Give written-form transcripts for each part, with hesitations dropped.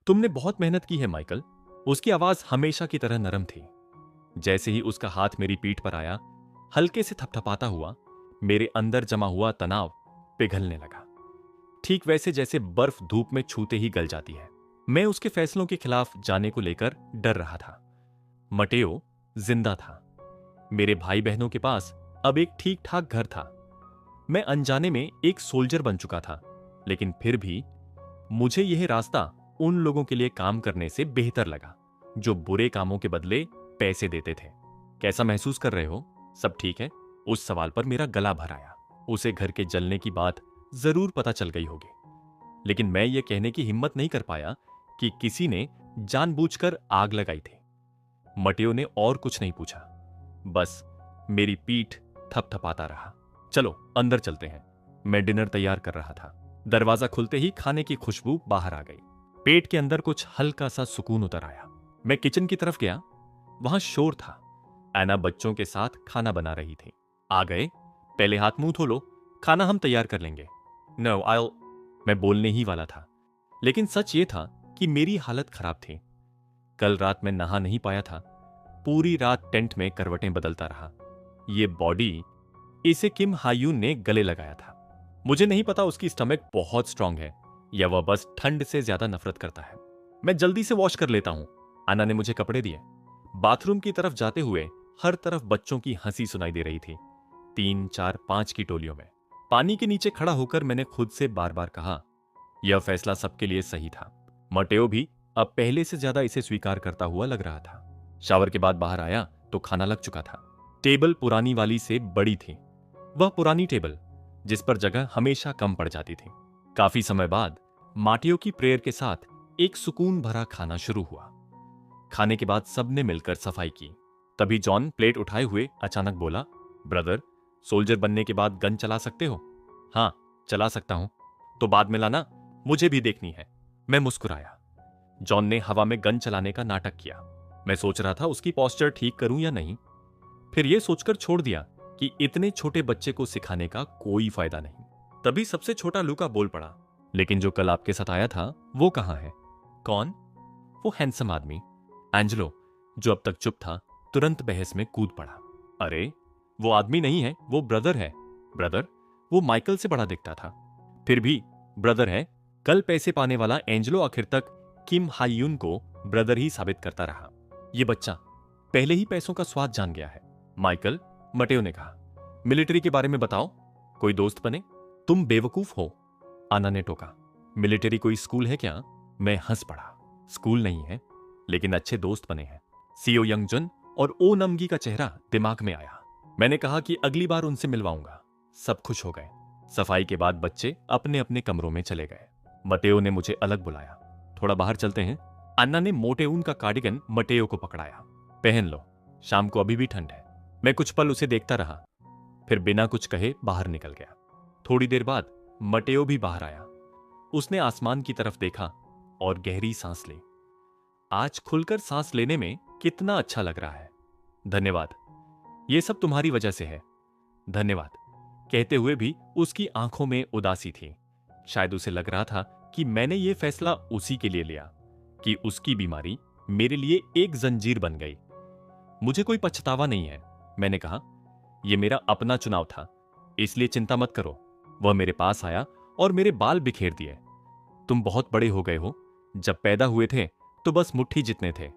तुमने बहुत मेहनत की है माइकल। उसकी आवाज हमेशा की तरह नरम थी। जैसे ही उसका हाथ मेरी पीठ पर आया, हल्के से थपथपाता हुआ, मेरे अंदर जमा हुआ तनाव पिघलने लगा, ठीक वैसे जैसे बर्फ धूप में छूते ही गल जाती है। मैं उसके फैसलों के खिलाफ जाने को लेकर डर रहा था। मटेओ जिंदा था। मेरे भाई बहनों के पास अब एक ठीक ठाक घर था। मैं अनजाने में एक सोल्जर बन चुका था, लेकिन फिर भी मुझे यह रास्ता उन लोगों के लिए काम करने से बेहतर लगा जो बुरे कामों के बदले पैसे देते थे। कैसा महसूस कर रहे हो? सब ठीक है? उस सवाल पर मेरा गला भर आया। उसे घर के जलने की बात जरूर पता चल गई होगी, लेकिन मैं ये कहने की हिम्मत नहीं कर पाया कि किसी ने जानबूझकर आग लगाई थी। मटेओ ने और कुछ नहीं पूछा, बस मेरी पीठ थपथपाता रहा। चलो अंदर चलते हैं। मैं डिनर तैयार कर रहा था। दरवाजा खुलते ही खाने की खुशबू बाहर आ गई। पेट के अंदर कुछ हल्का सा सुकून उतर आया। मैं किचन की तरफ गया। वहां शोर था। ऐना बच्चों के साथ खाना बना रही थी। आ गए? पहले हाथ मुंह धो लो, खाना हम तैयार कर लेंगे। नो आई मैं बोलने ही वाला था, लेकिन सच ये था कि मेरी हालत खराब थी। कल रात मैं नहा नहीं पाया था। पूरी रात टेंट में करवटें बदलता रहा। ये बॉडी, इसे किम हायून ने गले लगाया था। मुझे नहीं पता उसकी स्टमक बहुत स्ट्रांग है या वह बस ठंड से ज्यादा नफरत करता है। मैं जल्दी से वॉश कर लेता हूं। अन्ना ने मुझे कपड़े दिए। बाथरूम की तरफ जाते हुए हर तरफ बच्चों की हंसी सुनाई दे रही थी। 3, 4, 5 की टोलियों में। पानी के नीचे खड़ा होकर मैंने खुद से बार बार कहा, यह फैसला सबके लिए सही था। मटेओ भी अब पहले से ज्यादा इसे स्वीकार करता हुआ लग रहा था। शावर के बाद बाहर आया तो खाना लग चुका था। टेबल पुरानी वाली से बड़ी थी। वह पुरानी टेबल जिस पर जगह हमेशा कम पड़ जाती थी। काफी समय बाद माटियों की प्रेयर के साथ एक सुकून भरा खाना शुरू हुआ। खाने के बाद सबने मिलकर सफाई की। तभी जॉन प्लेट उठाए हुए अचानक बोला, ब्रदर, सोल्जर बनने के बाद गन चला सकते हो? हाँ, चला सकता हूं। तो बाद में लाना, मुझे भी देखनी है। मैं मुस्कुराया। जॉन ने हवा में गन चलाने का नाटक किया। मैं सोच रहा था उसकी पोस्चर ठीक करूं या नहीं। फिर यह सोचकर छोड़ दिया कि इतने छोटे बच्चे को सिखाने का कोई फायदा नहीं। तभी सबसे छोटा लूका बोल पड़ा, लेकिन जो कल आपके साथ आया था वो कहां है? कौन? वो हैंडसम आदमी एंजेलो, जो अब तक चुप था, तुरंत बहस में कूद पड़ा। अरे वो आदमी नहीं है, वो ब्रदर है। ब्रदर? वो माइकल से बड़ा दिखता था। फिर भी ब्रदर है। कल पैसे पाने वाला एंजेलो आखिर तक किम हायून को ब्रदर ही साबित करता रहा। ये बच्चा पहले ही पैसों का स्वाद जान गया है। माइकल, मटेओ ने कहा, मिलिट्री के बारे में बताओ, कोई दोस्त बने। तुम बेवकूफ हो, आना ने टोका। मिलिट्री कोई स्कूल है क्या? मैं हंस पड़ा। स्कूल नहीं है, लेकिन अच्छे दोस्त बने हैं। सीओ यंगजुन और ओ नमगी का चेहरा दिमाग में आया। मैंने कहा कि अगली बार उनसे मिलवाऊंगा। सब खुश हो गए। सफाई के बाद बच्चे अपने अपने कमरों में चले गए। मटेओ ने मुझे अलग बुलाया। थोड़ा बाहर चलते हैं। अन्ना ने मोटे ऊन का कार्डिगन मटेओ को पकड़ाया। पहन लो, शाम को अभी भी ठंड है। मैं कुछ पल उसे देखता रहा, फिर बिना कुछ कहे बाहर निकल गया। थोड़ी देर बाद मटेओ भी बाहर आया। उसने आसमान की तरफ देखा और गहरी सांस ली। आज खुलकर सांस लेने में कितना अच्छा लग रहा है। धन्यवाद, ये सब तुम्हारी वजह से है। धन्यवाद कहते हुए भी उसकी आंखों में उदासी थी। शायद उसे लग रहा था कि मैंने ये फैसला उसी के लिए लिया, कि उसकी बीमारी मेरे लिए एक जंजीर बन गई। मुझे कोई पछतावा नहीं है, मैंने कहा। यह मेरा अपना चुनाव था, इसलिए चिंता मत करो। वह मेरे पास आया और मेरे बाल बिखेर दिए। तुम बहुत बड़े हो गए हो। जब पैदा हुए थे तो बस मुट्ठी जितने थे।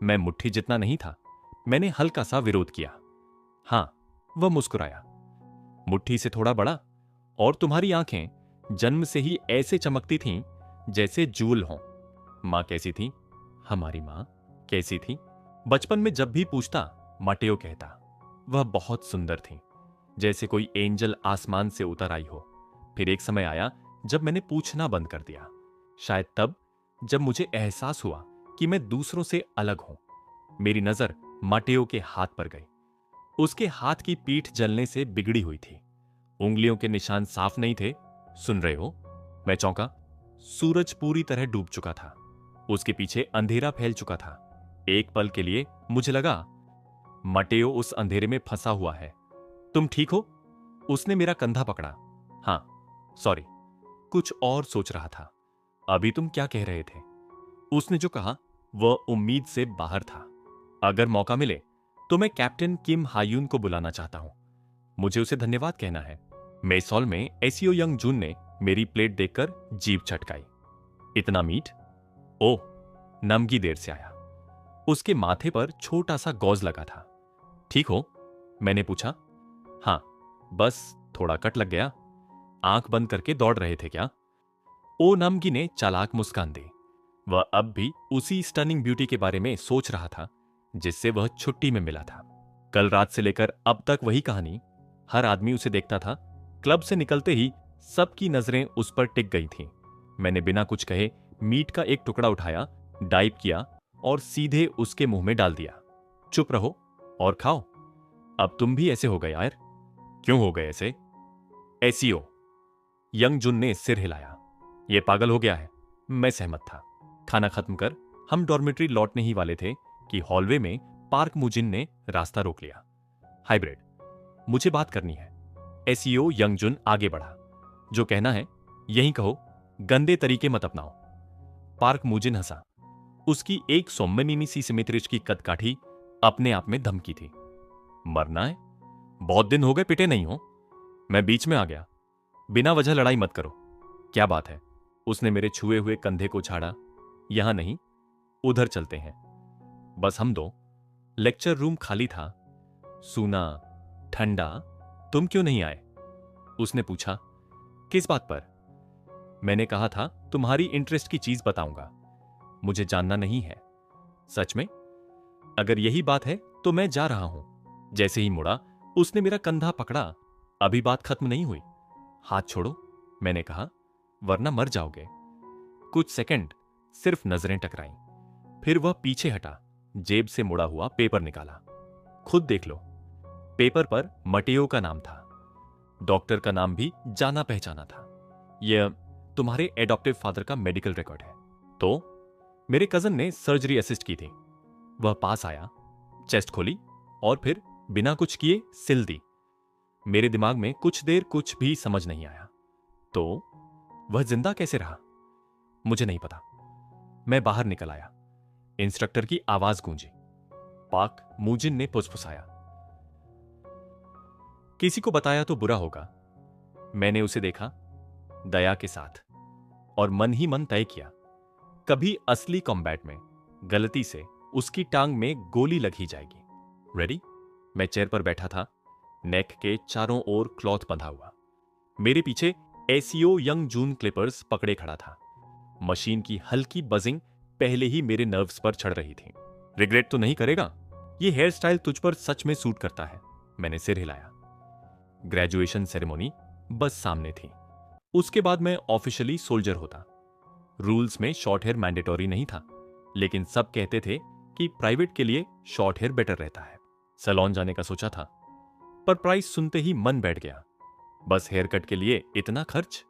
मैं मुट्ठी जितना नहीं था। मैंने हल्का सा विरोध किया। हां, वह मुस्कुराया। मुट्ठी से थोड़ा बड़ा। और तुम्हारी आंखें जन्म से ही ऐसे चमकती थीं जैसे जूल हों। मां कैसी थी? हमारी मां कैसी थी? बचपन में जब भी पूछता, मटेओ कहता। वह बहुत सुंदर थी, जैसे कोई एंजल आसमान से उतर आई हो। फिर एक समय आया जब मैंने पूछना बंद कर दिया। शायद तब जब मुझे एहसास हुआ कि मैं दूसरों से अलग हूं। मेरी नजर मटेओ के हाथ पर गई। उसके हाथ की पीठ जलने से बिगड़ी हुई थी। उंगलियों के निशान साफ नहीं थे। सुन रहे हो? मैं चौंका। सूरज पूरी तरह डूब चुका था। उसके पीछे अंधेरा फैल चुका था। एक पल के लिए मुझे लगा मटेओ उस अंधेरे में फंसा हुआ है। तुम ठीक हो? उसने मेरा कंधा पकड़ा। हां, सॉरी, कुछ और सोच रहा था। अभी तुम क्या कह रहे थे? उसने जो कहा वह उम्मीद से बाहर था। अगर मौका मिले तो मैं कैप्टन किम हायून को बुलाना चाहता हूं। मुझे उसे धन्यवाद कहना है। मेसॉल में एसीओ यंग जून ने मेरी प्लेट देखकर जीभ चटकाई। इतना मीट? ओह, नमगी देर से आया। उसके माथे पर छोटा सा गौज लगा था। ठीक हो? मैंने पूछा। हाँ, बस थोड़ा कट लग गया। आंख बंद करके दौड़ रहे थे क्या? ओ नमगी ने चालाक मुस्कान दी। वह अब भी उसी स्टनिंग ब्यूटी के बारे में सोच रहा था जिससे वह छुट्टी में मिला था। कल रात से लेकर अब तक वही कहानी। हर आदमी उसे देखता था। क्लब से निकलते ही सबकी नजरें उस पर टिक गई थीं। मैंने बिना कुछ कहे मीट का एक टुकड़ा उठाया, डाइव किया और सीधे उसके मुंह में डाल दिया। चुप रहो और खाओ। अब तुम भी ऐसे हो गए यार। क्यों हो गए ऐसे? एसीओ यंग जुन ने सिर हिलाया। यह पागल हो गया है। मैं सहमत था। खाना खत्म कर हम डॉर्मेट्री लौटने ही वाले थे कि हॉलवे में पार्क मुजिन ने रास्ता रोक लिया। हाइब्रिड, मुझे बात करनी है। एसीओ यंग जुन आगे बढ़ा। जो कहना है यही कहो, गंदे तरीके मत अपनाओ। पार्क मुजिन हंसा। उसकी 100 मिमी सी सिमेत्रिच की कदकाठी अपने आप में धमकी थी। मरना है? बहुत दिन हो गए पिटे नहीं हो। मैं बीच में आ गया। बिना वजह लड़ाई मत करो। क्या बात है? उसने मेरे छुए हुए कंधे को छाड़ा। यहां नहीं, उधर चलते हैं। बस हम दो। लेक्चर रूम खाली था, सूना, ठंडा। तुम क्यों नहीं आए? उसने पूछा। किस बात पर? मैंने कहा था तुम्हारी इंटरेस्ट की चीज बताऊंगा। मुझे जानना नहीं है। सच में? अगर यही बात है तो मैं जा रहा हूं। जैसे ही मुड़ा उसने मेरा कंधा पकड़ा। अभी बात खत्म नहीं हुई। हाथ छोड़ो, मैंने कहा, वरना मर जाओगे। कुछ सेकंड सिर्फ नजरें टकराईं। फिर वह पीछे हटा, जेब से मुड़ा हुआ पेपर निकाला। खुद देख लो। पेपर पर मटेओ का नाम था। डॉक्टर का नाम भी जाना पहचाना था। यह तुम्हारे एडॉप्टिव फादर का मेडिकल रिकॉर्ड है। तो मेरे कजन ने सर्जरी असिस्ट की थी। वह पास आया, चेस्ट खोली और फिर बिना कुछ किए सिल दी। मेरे दिमाग में कुछ देर कुछ भी समझ नहीं आया। तो वह जिंदा कैसे रहा? मुझे नहीं पता। मैं बाहर निकल आया। इंस्ट्रक्टर की आवाज गूंजी। पाक मुजिन ने फुसफुसाया। किसी को बताया तो बुरा होगा। मैंने उसे देखा दया के साथ और मन ही मन तय किया, कभी असली कॉम्बैट में गलती से उसकी टांग में गोली लग ही जाएगी। रेडी? मैं चेयर पर बैठा था, नेक के चारों ओर क्लॉथ बंधा हुआ। मेरे पीछे एसीओ यंग जून क्लिपर्स पकड़े खड़ा था। मशीन की हल्की बजिंग पहले ही मेरे नर्व्स पर चढ़ रही थी। रिग्रेट तो नहीं करेगा? ये हेयर स्टाइल तुझ पर सच में सूट करता है। मैंने सिर हिलाया। ग्रेजुएशन सेरेमनी बस सामने थी। उसके बाद मैं ऑफिशियली सोल्जर होता। रूल्स में शॉर्ट हेयर मैंडेटरी नहीं था, लेकिन सब कहते थे कि प्राइवेट के लिए शॉर्ट हेयर बेटर रहता है। सैलून जाने का सोचा था, पर प्राइस सुनते ही मन बैठ गया। बस हेयर कट के लिए इतना खर्च?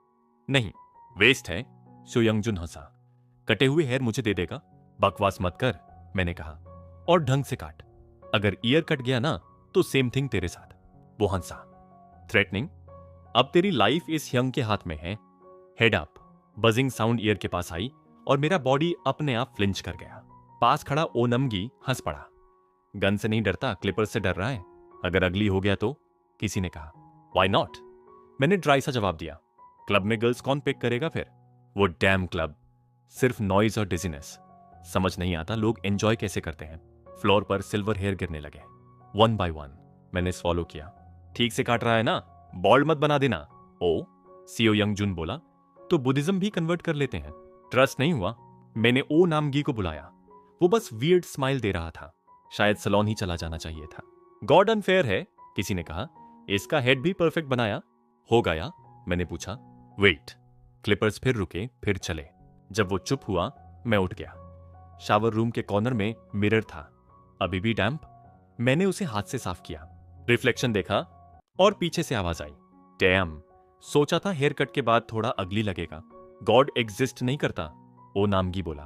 नहीं, वेस्ट है। सो यंगजुन हंसा। कटे हुए हेयर मुझे दे देगा? बकवास मत कर, मैंने कहा, और ढंग से काट। अगर ईयर कट गया ना तो सेम थिंग तेरे साथ। वो हंसा। थ्रेटनिंग? अब तेरी लाइफ इस यंग के हाथ में है। Head up. Buzzing sound year के पास आई और मेरा बॉडी अपने आप फ्लिंच कर गया। पास खड़ा ओनमगी हंस पड़ा। गन से नहीं डरता, क्लिपर से डर रहा है। अगर अगली हो गया तो? किसी ने कहा। Why not? मैंने ड्राई सा जवाब दिया। क्लब में गर्ल्स कौन पिक करेगा फिर? वो डैम क्लब, सिर्फ नॉइज और डिजीनेस। समझ नहीं आता लोग एंजॉय कैसे करते हैं। फ्लोर पर सिल्वर हेयर गिरने लगे, 1 by 1। मैंने फॉलो किया। ठीक से काट रहा है ना? बॉल्ड मत बना देना। ओ, सीओ यंग जुन बोला, तो बुद्धिज्म भी कन्वर्ट कर लेते हैं। ट्रस्ट नहीं हुआ? मैंने ओ नामगी को बुलाया। वो बस वियर्ड स्माइल दे रहा था। शायद सलोन ही चला जाना चाहिए था। गॉड अनफेयर है, किसी ने कहा। इसका हेड भी परफेक्ट बनाया हो गया? मैंने पूछा। वेट। क्लिपर्स फिर रुके, फिर चले। जब वो चुप हुआ, मैं उठ गया। शावर रूम के कॉर्नर में मिरर था, अभी भी डैम्प। मैंने उसे हाथ से साफ किया, रिफ्लेक्शन देखा और पीछे से आवाज आई, डैम। सोचा था हेयर कट के बाद थोड़ा अगली लगेगा। गॉड एग्जिस्ट नहीं करता, ओ नामगी बोला।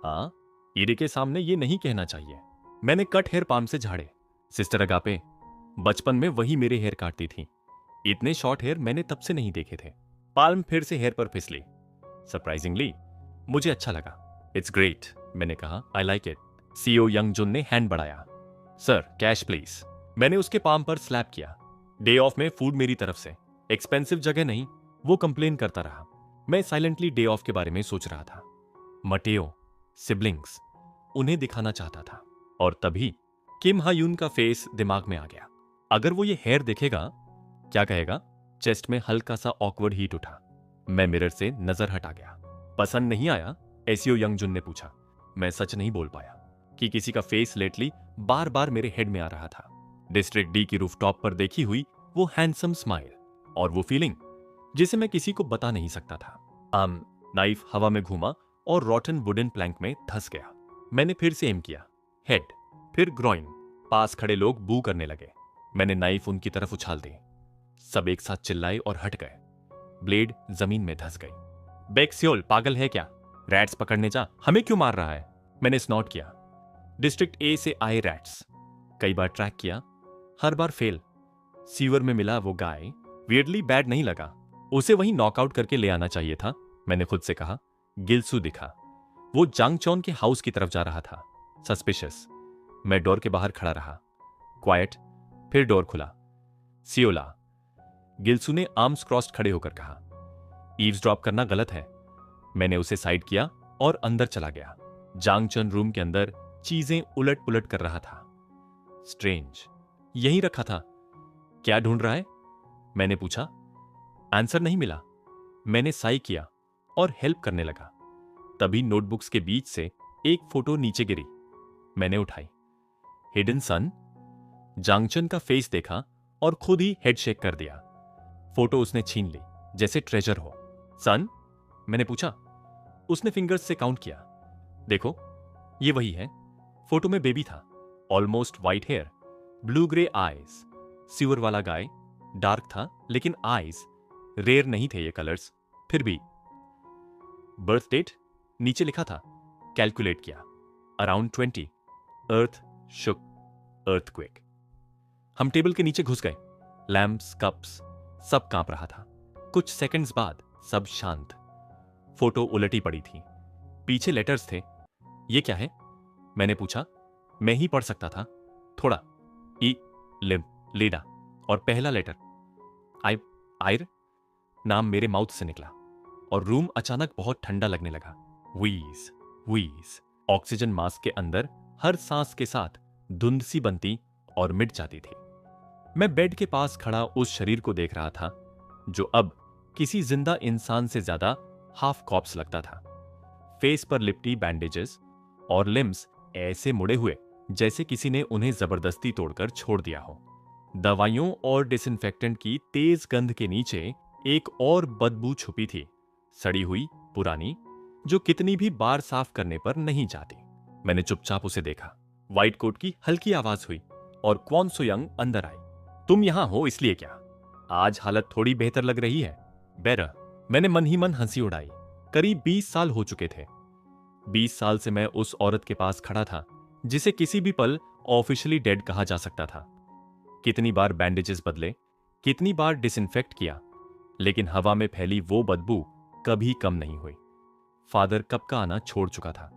हाँ, ईरे के सामने ये नहीं कहना चाहिए। मैंने कट हेयर पाम से झाड़े। सिस्टर अगापे बचपन में वही मेरे हेयर काटती थी। इतने शॉर्ट हेयर मैंने तब से नहीं देखे थे। पाल्म फिर से हेयर पर फिसली। सरप्राइजिंगली मुझे अच्छा लगा। इट्स ग्रेट, मैंने कहा। I like it. CEO Young Jun ने हैंड बढ़ाया। Sir cash please. मैंने उसके पाम पर स्लैप किया। डे ऑफ में फूड मेरी तरफ से, एक्सपेंसिव जगह नहीं। वो कंप्लेन करता रहा। मैं साइलेंटली डे ऑफ के बारे में सोच रहा था। मटेओ, सिबलिंग्स, उन्हें दिखाना चाहता था। और तभी किम हायून का फेस दिमाग में आ गया। अगर वो ये हेयर देखेगा, क्या कहेगा? चेस्ट में हल्का सा ऑकवर्ड हीट उठा। मैं मिरर से नजर हटा गया। पसंद नहीं आया? एसीओ यंग जुन ने पूछा। मैं सच नहीं बोल पाया कि किसी का फेस लेटली बार बार मेरे हेड में आ रहा था। डिस्ट्रिक्ट डी की रूफटॉप पर देखी हुई वो हैंडसम स्माइल और वो फीलिंग जिसे मैं किसी को बता नहीं सकता था। नाइफ हवा में घूमा और रॉटन वुडन प्लैंक में धंस गया। मैंने फिर से एम किया। हेड, फिर ग्रॉइन। पास खड़े लोग बू करने लगे। मैंने नाइफ उनकी तरफ उछाल दी। सब एक साथ चिल्लाए और हट गए। ब्लेड जमीन में धंस गई। बेक्सियोल, पागल है क्या? रैट्स पकड़ने जा, हमें क्यों मार रहा है? मैंने स्नॉट किया। डिस्ट्रिक्ट ए से आए रैट्स। कई बार ट्रैक किया, हर बार फेल। सीवर में मिला वो गाय वियर्डली बैड नहीं लगा। उसे वहीं नॉकआउट करके ले आना चाहिए था, मैंने खुद से कहा। गिलसू दिखा। वो जांगचौन के हाउस की तरफ जा रहा था। सस्पिशियस। मैं डोर के बाहर खड़ा रहा। क्वाइट। फिर डोर खुला। सियोला, गिलसू ने आर्म्स क्रॉस्ड खड़े होकर कहा। ईव्सड्रॉप करना गलत है। मैंने उसे साइड किया और अंदर चला गया। जांगचन रूम के अंदर चीजें उलट पुलट कर रहा था। स्ट्रेंज। यहीं रखा था। क्या ढूंढ रहा है? मैंने पूछा। आंसर नहीं मिला। मैंने साई किया और हेल्प करने लगा। तभी नोटबुक्स के बीच से एक फोटो नीचे गिरी। मैंने उठाई। हिडन सन। जांगचन का फेस देखा और खुद ही हेड शेक कर दिया। फोटो उसने छीन ली, जैसे ट्रेजर हो। सन? मैंने पूछा। उसने फिंगर्स से काउंट किया। देखो, ये वही है। फोटो में बेबी था। Almost white hair, blue grey eyes. Sewer वाला गाय डार्क था, लेकिन आईज रेयर नहीं थे ये कलर्स। फिर भी बर्थ डेट नीचे लिखा था। कैलकुलेट किया। अराउंड 20। अर्थ शुक। अर्थक्वेक। हम टेबल के नीचे घुस गए। लैम्प्स, कप्स, सब कांप रहा था। कुछ सेकंड्स बाद सब शांत। फोटो उलटी पड़ी थी। पीछे लेटर्स थे। ये क्या है? मैंने पूछा। मैं ही पढ़ सकता था थोड़ा। ई, लिम, लीडा और पहला लेटर आयर। नाम मेरे माउथ से निकला और रूम अचानक बहुत ठंडा लगने लगा। व्हीज व्हीज। ऑक्सीजन मास्क के अंदर हर सांस के साथ धुंध सी बनती और मिट जाती थी। मैं बेड के पास खड़ा उस शरीर को देख रहा था जो अब किसी जिंदा इंसान से ज्यादा हाफ कॉप्स लगता था। फेस पर लिपटी बैंडेजेस और लिम्स ऐसे मुड़े हुए जैसे किसी ने उन्हें जबरदस्ती तोड़कर छोड़ दिया हो। दवाइयों और डिसइंफेक्टेंट की तेज गंध के नीचे एक और बदबू छुपी थी, सड़ी हुई, पुरानी, जो कितनी भी बार साफ करने पर नहीं जाती। मैंने चुपचाप उसे देखा। व्हाइट कोट की हल्की आवाज हुई और क्वान सोयंग अंदर आई। तुम यहां हो इसलिए क्या? आज हालत थोड़ी बेहतर लग रही है। बेरा। मैंने मन ही मन हंसी उड़ाई। करीब 20 साल हो चुके थे। 20 साल से मैं उस औरत के पास खड़ा था जिसे किसी भी पल ऑफिशियली डेड कहा जा सकता था। कितनी बार बैंडेजेस बदले, कितनी बार डिसइंफेक्ट किया, लेकिन हवा में फैली वो बदबू कभी कम नहीं हुई। फादर कब का आना छोड़ चुका था।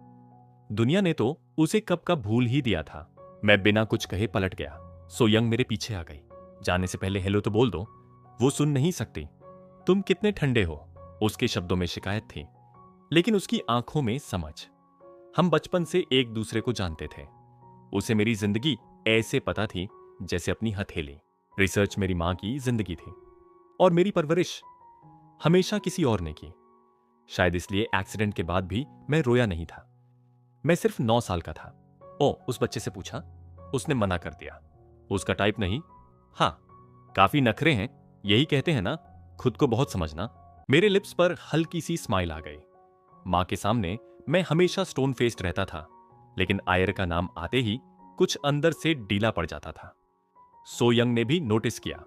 दुनिया ने तो उसे कब का भूल ही दिया था। मैं बिना कुछ कहे पलट गया। सोयंग मेरे पीछे आ गई। जाने से पहले हेलो तो बोल दो। वो सुन नहीं सकती। तुम कितने ठंडे हो, उसके शब्दों में शिकायत थी, लेकिन उसकी आंखों में समझ। हम बचपन से एक दूसरे को जानते थे। उसे मेरी जिंदगी ऐसे पता थी जैसे अपनी हथेली। रिसर्च मेरी मां की जिंदगी थी और मेरी परवरिश हमेशा किसी और ने की। शायद इसलिए एक्सीडेंट के बाद भी मैं रोया नहीं था। मैं सिर्फ 9 साल का था। ओ, उस बच्चे से पूछा। उसने मना कर दिया। उसका टाइप नहीं। हाँ, काफी नखरे हैं, यही कहते हैं ना, खुद को बहुत समझना। मेरे लिप्स पर हल्की सी स्माइल आ गई। मां के सामने मैं हमेशा स्टोन फेस्ड रहता था, लेकिन आयर का नाम आते ही कुछ अंदर से ढीला पड़ जाता था। सोयंग ने भी नोटिस किया।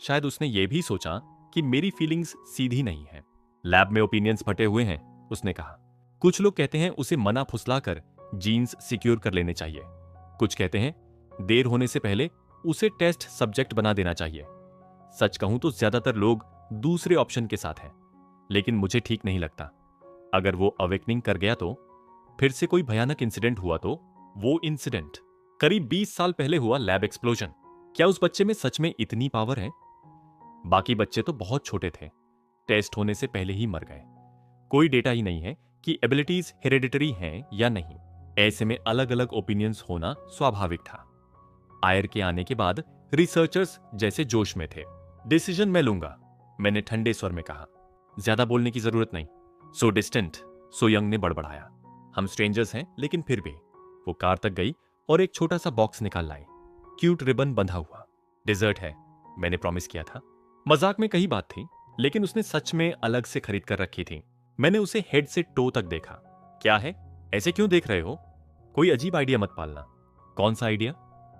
शायद उसने ये भी सोचा कि मेरी फीलिंग्स सीधी नहीं है। लैब में ओपिनियंस फटे हुए हैं, उसने कहा। कुछ लोग कहते हैं उसे मना फुसलाकर जीन्स सिक्योर कर लेने चाहिए। कुछ कहते हैं देर होने से पहले उसे टेस्ट सब्जेक्ट बना देना चाहिए। सच कहूं तो ज्यादातर लोग दूसरे ऑप्शन के साथ हैं, लेकिन मुझे ठीक नहीं लगता। अगर वो अवेकनिंग कर गया तो फिर से कोई भयानक इंसिडेंट हुआ तो वो इंसिडेंट करीब 20 साल पहले हुआ लैब एक्सप्लोजन। क्या उस बच्चे में सच में इतनी पावर है? बाकी बच्चे तो बहुत छोटे थे, टेस्ट होने से पहले ही मर गए। कोई डेटा ही नहीं है कि एबिलिटीज हेरेडिटरी हैं या नहीं। ऐसे में अलग अलग ओपिनियंस होना स्वाभाविक था। आयर के आने के बाद रिसर्चर्स जैसे जोश में थे। डिसीजन मैं लूंगा, मैंने ठंडे स्वर में कहा। ज्यादा बोलने की जरूरत नहीं। सो डिस्टेंट, सो यंग ने बड़बड़ाया। हम स्ट्रेंजर्स हैं, लेकिन फिर भी। वो कार तक गई और एक छोटा सा बॉक्स निकाल लाई। क्यूट रिबन बंधा हुआ। डिजर्ट है, मैंने प्रॉमिस किया था। मजाक में कही बात थी, लेकिन उसने सच में अलग से खरीद कर रखी थी। मैंने उसे हेड से टो तक देखा। क्या है? ऐसे क्यों देख रहे हो? कोई अजीब आइडिया मत पालना। कौन सा आइडिया?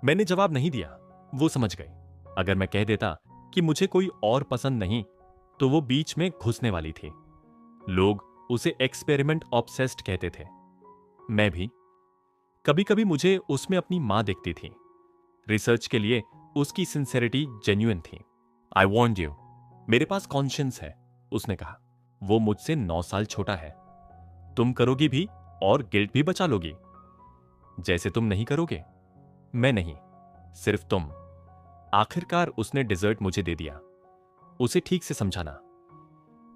मैंने जवाब नहीं दिया। वो समझ गई। अगर मैं कह देता कि मुझे कोई और पसंद नहीं, तो वो बीच में घुसने वाली थी। लोग उसे एक्सपेरिमेंट ऑब्सेस्ड कहते थे। मैं भी। कभी कभी मुझे उसमें अपनी मां दिखती थी। रिसर्च के लिए उसकी सिंसेरिटी जेन्युइन थी। आई वॉन्ट यू, मेरे पास कॉन्शियंस है, उसने कहा। वो मुझसे 9 साल छोटा है। तुम करोगी भी और गिल्ट भी बचा लोगी। जैसे तुम नहीं करोगे। मैं नहीं, सिर्फ तुम। आखिरकार उसने डिजर्ट मुझे दे दिया। उसे ठीक से समझाना।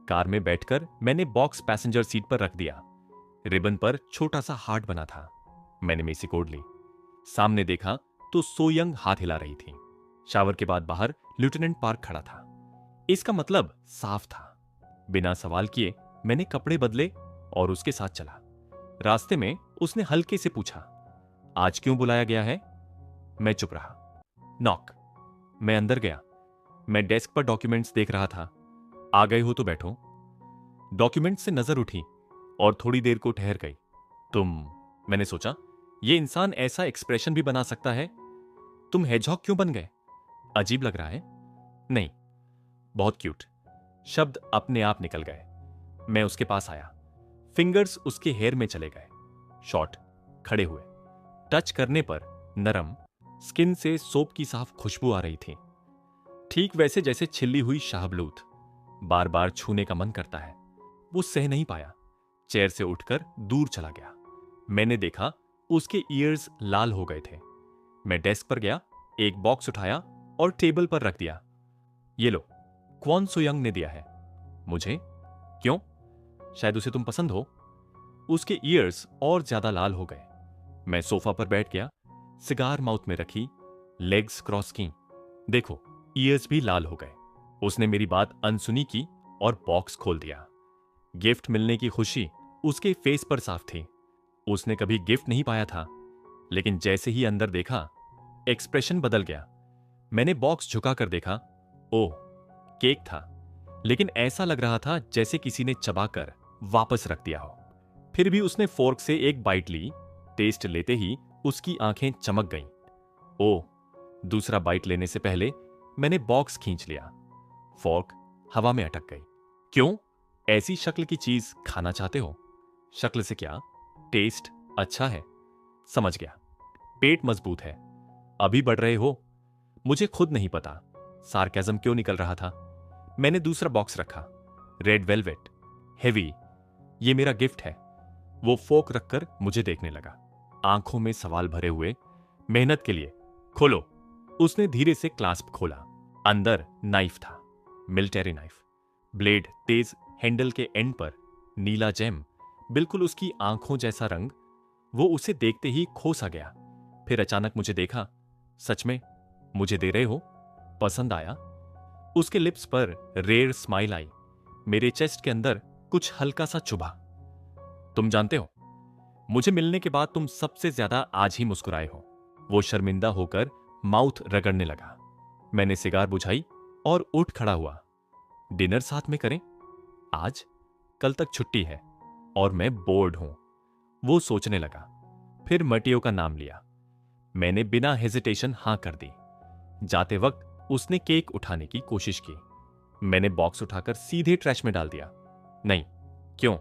कार में बैठकर मैंने बॉक्स पैसेंजर सीट पर रख दिया। रिबन पर छोटा सा हार्ट बना था। मैंने मेसी कोड ली। सामने देखा तो सोयंग हाथ हिला रही थी। शावर के बाद बाहर लेफ्टिनेंट पार्क खड़ा था। इसका मतलब साफ था। बिना सवाल किए मैंने कपड़े बदले और उसके साथ चला। रास्ते में उसने हल्के से पूछा, आज क्यों बुलाया गया है? मैं चुप रहा। नॉक। मैं अंदर गया। मैं डेस्क पर डॉक्यूमेंट्स देख रहा था। आ गए हो तो बैठो। डॉक्यूमेंट्स से नजर उठी और थोड़ी देर को ठहर गई। तुम, मैंने सोचा, ये इंसान ऐसा एक्सप्रेशन भी बना सकता है। तुम हेजहॉग क्यों बन गए? अजीब लग रहा है? नहीं, बहुत क्यूट। शब्द अपने आप निकल गए। मैं उसके पास आया। फिंगर्स उसके हेयर में चले गए। शॉर्ट, खड़े हुए। टच करने पर नरम, स्किन से सोप की साफ खुशबू आ रही थी। ठीक वैसे जैसे छिल्ली हुई शाहबलूत। बार बार छूने का मन करता है। वो सह नहीं पाया। चेयर से उठकर दूर चला गया। मैंने देखा उसके ईयर्स लाल हो गए थे। मैं डेस्क पर गया, एक बॉक्स उठाया और टेबल पर रख दिया। ये लो, क्वान सोयंग ने दिया है मुझे। क्यों? शायद उसे तुम पसंद हो। उसके ईयर्स और ज्यादा लाल हो गए। मैं सोफा पर बैठ गया, सिगार माउथ में रखी, लेग्स क्रॉस की। देखो, ईयर्स भी लाल हो गए। उसने मेरी बात अनसुनी की और बॉक्स खोल दिया। गिफ्ट मिलने की खुशी उसके फेस पर साफ थी। उसने कभी गिफ्ट नहीं पाया था, लेकिन जैसे ही अंदर देखा, एक्सप्रेशन बदल गया। मैंने बॉक्स झुकाकर देखा। ओह, केक था, लेकिन ऐसा लग रहा था जैसे किसी ने चबाकर वापस रख दिया हो। फिर भी उसने फोर्क से एक बाइट ली। टेस्ट लेते ही उसकी आंखें चमक गईं। ओह, दूसरा बाइट लेने से पहले मैंने बॉक्स खींच लिया। फोर्क हवा में अटक गई। क्यों? ऐसी शक्ल की चीज खाना चाहते हो? शक्ल से क्या, टेस्ट अच्छा है। समझ गया। पेट मजबूत है। अभी बढ़ रहे हो? मुझे खुद नहीं पता सार्केज्म क्यों निकल रहा था। मैंने दूसरा बॉक्स रखा। Red velvet, heavy. ये मेरा गिफ्ट है। वो फोक रखकर मुझे देखने लगा, आंखों में सवाल भरे हुए। मेहनत के लिए। खोलो। उसने धीरे से क्लास्प खोला। अंदर नाइफ था, मिलिटरी नाइफ। ब्लेड तेज, हैंडल के एंड पर नीला जेम, बिल्कुल उसकी आंखों जैसा रंग। वो उसे देखते ही खो सा गया। फिर अचानक मुझे देखा। सच में मुझे दे रहे हो? पसंद आया? उसके लिप्स पर रेयर स्माइल आई। मेरे चेस्ट के अंदर कुछ हल्का सा चुभा। तुम जानते हो, मुझे मिलने के बाद तुम सबसे ज्यादा आज ही मुस्कुराए हो। वो शर्मिंदा होकर माउथ रगड़ने लगा। मैंने सिगार बुझाई और उठ खड़ा हुआ। डिनर साथ में करें आज? कल तक छुट्टी है और मैं बोर्ड हूं। वो सोचने लगा, फिर मटियो का नाम लिया। मैंने बिना हेजिटेशन हां कर दी। जाते वक्त उसने केक उठाने की कोशिश की। मैंने बॉक्स उठाकर सीधे ट्रैश में डाल दिया। नहीं। क्यों?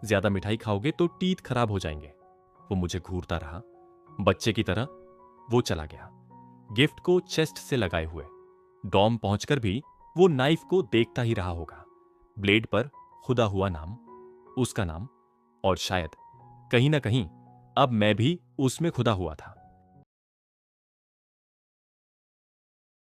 ज्यादा मिठाई खाओगे तो टीथ खराब हो जाएंगे। वो मुझे घूरता रहा, बच्चे की तरह। वो चला गया, गिफ्ट को चेस्ट से लगाए हुए। डॉम पहुंचकर भी वो नाइफ को देखता ही रहा होगा। ब्लेड पर खुदा हुआ नाम, उसका नाम, और शायद कहीं ना कहीं अब मैं भी उसमें खुदा हुआ था।